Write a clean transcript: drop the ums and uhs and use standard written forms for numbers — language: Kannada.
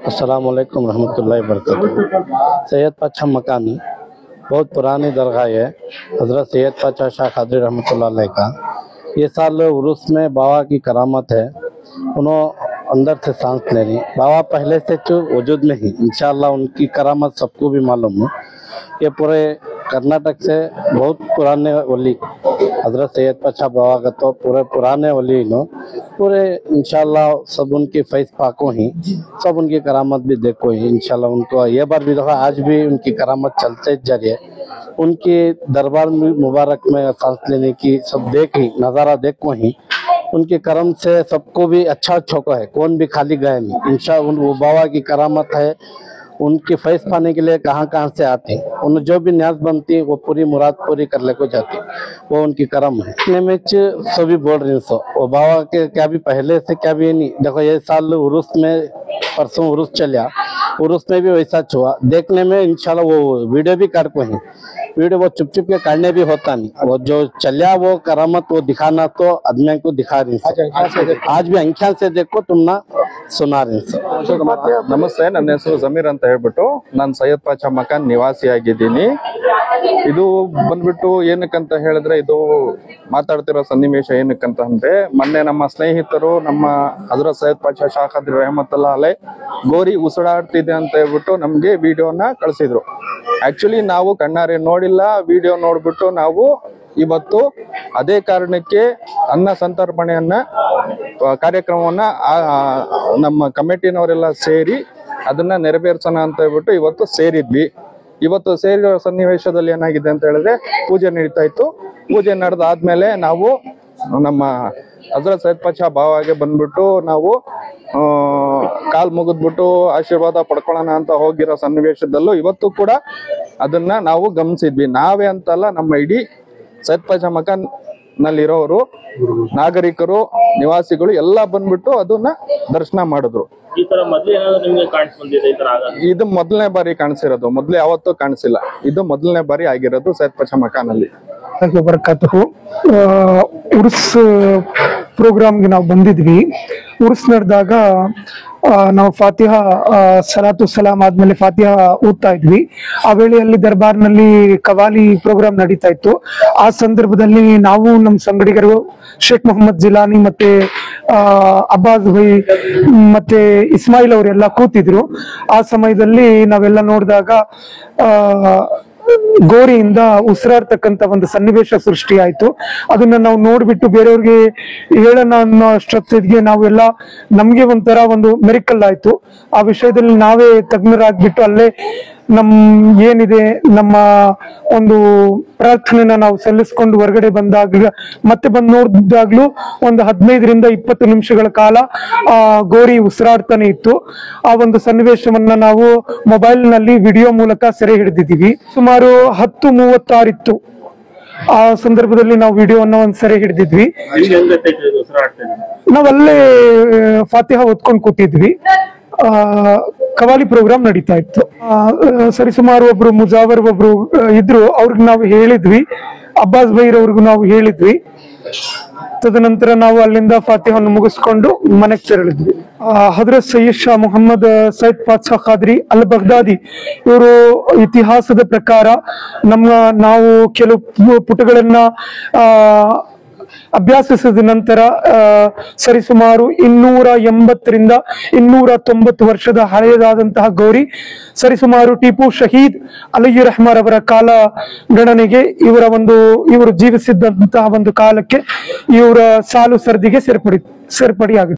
अस्सलाम वालेकुम रहमतुल्लाहि बरकातहू। सैयद पातशाह मकान बहुत पुरानी दरगाह है। हज़रत सैयद पातशाह शाह कादरी रहमतुल्लाह अलैह का ये साल उर्स में बाबा की करामत है। उन्होंने अंदर से सांस ले रही बाबा पहले से जो वजूद में ही इंशाअल्लाह उनकी करामत सबको भी मालूम है। ये पूरे कर्नाटक से बहुत पुराने वली हज़रत सैयद पातशाह बाबा का तो पूरे पुराने वली नो पूरे इंशाअल्लाह सब उनकी फैज़ पाको ही सब उनकी करामत भी देखो ही इंशाअल्लाह। उनको ये बार भी देखो आज भी उनकी करामत चलते जा रही है। उनके दरबार में मुबारक में सांस लेने की सब देख ही नज़ारा देखो ही उनके करम से सबको भी अच्छा छोका है। कौन भी खाली गए नहीं इंशाअल्लाह। वो बाबा की करामत है। उनकी फैज़ पाने के लिए कहाँ कहाँ से आते उन जो भी न्याज बनती वो पूरी मुराद पूरी कर ले को जाती वो उनकी करम है। इतने में सभी बोल रही सो वो बाबा के क्या भी पहले से क्या भी नहीं देखो ये साल उर्स में परसों उर्स चलिया उर्स में भी वैसा हुआ देखने में इंशाल्लाह। वो वीडियो भी कर को है वीडियो वो चुप चुप के काटने भी होता नहीं वो जो चलिया वो करामत वो दिखाना तो आदमी को दिखा रही आज भी अंख्या से देखो तुम ना सुना रही ನಮಸ್ತೆ, ನನ್ನ ಹೆಸರು ಜಮೀರ್ ಅಂತ ಹೇಳ್ಬಿಟ್ಟು ನಾನು ಸೈಯದ್ ಪಾಚಾ ಮಕಾನ್ ನಿವಾಸಿಯಾಗಿದ್ದೀನಿ. ಇದು ಬಂದ್ಬಿಟ್ಟು ಏನಕ್ಕಂತ ಹೇಳಿದ್ರೆ ಇದು ಮಾತಾಡ್ತಿರೋ ಸನ್ನಿವೇಶ ಏನಕ್ಕಂತ ಅಂದ್ರೆ ಮೊನ್ನೆ ನಮ್ಮ ಸ್ನೇಹಿತರು ನಮ್ಮ ಹಜರತ್ ಸೈಯದ್ ಪಾಚಾ ಶಾಹ ಕಾದ್ರಿ ರಹಮತುಲ್ಲಾ ಅಲೈ ಗೋರಿ ಉಸಿರಾಡ್ತಿದೆ ಅಂತ ಹೇಳ್ಬಿಟ್ಟು ನಮ್ಗೆ ವಿಡಿಯೋನ ಕಳಿಸಿದ್ರು. ಆಕ್ಚುಲಿ ನಾವು ಕಣ್ಣಾರೆ ನೋಡಿಲ್ಲ, ವಿಡಿಯೋ ನೋಡ್ಬಿಟ್ಟು ನಾವು ಇವತ್ತು ಅದೇ ಕಾರಣಕ್ಕೆ ಅನ್ನ ಸಂತರ್ಪಣೆಯನ್ನ ಕಾರ್ಯಕ್ರಮವನ್ನ ನಮ್ಮ ಕಮಿಟಿನವರೆಲ್ಲ ಸೇರಿ ಅದನ್ನ ನೆರವೇರಿಸೋಣ ಅಂತ ಹೇಳ್ಬಿಟ್ಟು ಇವತ್ತು ಸೇರಿದ್ವಿ. ಇವತ್ತು ಸೇರಿರೋ ಸನ್ನಿವೇಶದಲ್ಲಿ ಏನಾಗಿದೆ ಅಂತ ಹೇಳಿದ್ರೆ ಪೂಜೆ ನಡೀತಾ ಇತ್ತು. ಪೂಜೆ ನಡೆದಾದ್ಮೇಲೆ ನಾವು ನಮ್ಮ ಹಜರತ್ ಸೈಯದ್ ಪಾಚಾ ಬಾವಾಗೆ ಬಂದ್ಬಿಟ್ಟು ನಾವು ಕಾಲ್ ಮುಗಿದ್ಬಿಟ್ಟು ಆಶೀರ್ವಾದ ಪಡ್ಕೊಳ್ಳೋಣ ಅಂತ ಹೋಗಿರೋ ಸನ್ನಿವೇಶದಲ್ಲೂ ಇವತ್ತು ಕೂಡ ಅದನ್ನ ನಾವು ಗಮನಿಸಿದ್ವಿ. ನಾವೇ ಅಂತಲ್ಲ, ನಮ್ಮ ಇಡೀ ಸೈಯದ್ ಪಾಚಾ ಮಕಾನ್ ನಲ್ಲಿರೋರು ನಾಗರಿಕರು ನಿವಾಸಿಗಳು ಎಲ್ಲ ಬಂದ್ಬಿಟ್ಟು ಅದನ್ನ ದರ್ಶನ ಮಾಡಿದ್ರು. ಇದು ಮೊದಲನೇ ಬಾರಿ ಕಾಣಿಸಿರೋದು, ಮೊದ್ಲು ಯಾವತ್ತೂ ಕಾಣಿಸಿಲ್ಲ. ಇದು ಮೊದಲನೇ ಬಾರಿ ಆಗಿರೋದು ಸೈಯದ್ ಪಾಚಾ ಮಕಾನ್ ಅಲ್ಲಿ. ಉರ್ಸ್ ಪ್ರೋಗ್ರಾಮ್ಗೆ ನಾವು ಬಂದಿದ್ವಿ. ಉರ್ಸ್ ನಡೆದಾಗ ನಾವು ಫಾತಿಹಾ ಸಲಾತು ಸಲಾಮ್ ಆದ್ಮೇಲೆ ಫಾತಿಹಾ ಓದ್ತಾ ಇದ್ವಿ. ಆ ವೇಳೆಯಲ್ಲಿ ದರ್ಬಾರ್ನಲ್ಲಿ ಕವಾಲಿ ಪ್ರೋಗ್ರಾಮ್ ನಡೀತಾ ಇತ್ತು. ಆ ಸಂದರ್ಭದಲ್ಲಿ ನಾವು ನಮ್ಮ ಸಂಗಡಿಗರು ಶೇಖ್ ಮೊಹಮ್ಮದ್ ಜಿಲಾನಿ ಮತ್ತೆ ಅಬ್ಬಾಸ್ ಭೈ ಮತ್ತೆ ಇಸ್ಮಾಯಿಲ್ ಅವರೆಲ್ಲ ಕೂತಿದ್ರು. ಆ ಸಮಯದಲ್ಲಿ ನಾವೆಲ್ಲ ನೋಡಿದಾಗ ಗೋರಿಯಿಂದ ಉಸಿರಾಡ್ತಕ್ಕಂತ ಒಂದು ಸನ್ನಿವೇಶ ಸೃಷ್ಟಿ ಆಯ್ತು. ಅದನ್ನ ನಾವು ನೋಡ್ಬಿಟ್ಟು ಬೇರೆಯವ್ರಿಗೆ ಹೇಳೋಣ ಅನ್ನೋ ಅಷ್ಟೊತ್ತಿಗೆ ನಾವೆಲ್ಲ ನಮ್ಗೆ ಒಂಥರ ಒಂದು ಮೆರಿಕಲ್ ಆಯ್ತು. ಆ ವಿಷಯದಲ್ಲಿ ನಾವೇ ತಜ್ಞರಾಗ್ಬಿಟ್ಟು ಅಲ್ಲೇ ಏನಿದೆ ನಮ್ಮ ಒಂದು ಪ್ರಾರ್ಥನೆನ ನಾವು ಸಲ್ಲಿಸ್ಕೊಂಡು ಹೊರಗಡೆ ಬಂದಾಗ ಮತ್ತೆ ಬಂದು ನೋಡಿದಾಗ್ಲೂ ಒಂದು 15ರಿಂದ 20 ನಿಮಿಷಗಳ ಕಾಲ ಗೋರಿ ಉಸಿರಾಡ್ತಾನೆ ಇತ್ತು. ಆ ಒಂದು ಸನ್ನಿವೇಶವನ್ನ ನಾವು ಮೊಬೈಲ್ ನಲ್ಲಿ ವಿಡಿಯೋ ಮೂಲಕ ಸೆರೆ ಹಿಡಿದಿದ್ದೀವಿ. ಸುಮಾರು 10:36 ಇತ್ತು. ಆ ಸಂದರ್ಭದಲ್ಲಿ ನಾವು ವಿಡಿಯೋವನ್ನ ಒಂದ್ ಸೆರೆ ಹಿಡಿದಿದ್ವಿ. ನಾವಲ್ಲೇ ಫಾತಿಹಾ ಓದ್ಕೊಂಡು ಕೂತಿದ್ವಿ. ಕವಾಲಿ ಪ್ರೋಗ್ರಾಮ್ ನಡೀತಾ ಇತ್ತು. ಸರಿಸುಮಾರು ಒಬ್ರು ಮುಜಾವರ್ ಒಬ್ರು ಇದ್ರು, ಅವ್ರಿಗೆ ನಾವು ಹೇಳಿದ್ವಿ. ಅಬ್ಬಾಸ್ ಬೈರವ್ರಿಗೂ ನಾವು ಹೇಳಿದ್ವಿ. ತದನಂತರ ನಾವು ಅಲ್ಲಿಂದ ಫಾತಿಹಾವನ್ನು ಮುಗಿಸ್ಕೊಂಡು ಮನೆಗೆ ತೆರಳಿದ್ವಿ. ಹಜರತ್ ಸೈಯದ್ ಶಾ ಮೊಹಮ್ಮದ್ ಸೈಯದ್ ಪಾತಶಾಹ ಕಾದ್ರಿ ಅಲ್ ಬಗ್ದಾದಿ ಇವರು ಇತಿಹಾಸದ ಪ್ರಕಾರ ನಾವು ಕೆಲವು ಪುಟಗಳನ್ನ ಅಭ್ಯಾಸಿಸಿದ ನಂತರ ಸರಿಸುಮಾರು 280ರಿಂದ 290 ವರ್ಷದ ಹಳೆಯದಾದಂತಹ ಗೌರಿ ಸರಿಸುಮಾರು ಟಿಪ್ಪು ಶಹೀದ್ ಅಲಿ ರಹಮಾನ್ ಅವರ ಕಾಲ ಗಣನೆಗೆ ಇವರು ಜೀವಿಸಿದ್ದಂತಹ ಒಂದು ಕಾಲಕ್ಕೆ ಇವರ ಸಾಲು ಸರ್ದಿಗೆ ಸೇರ್ಪಡೆಯಾಗುತ್ತೆ.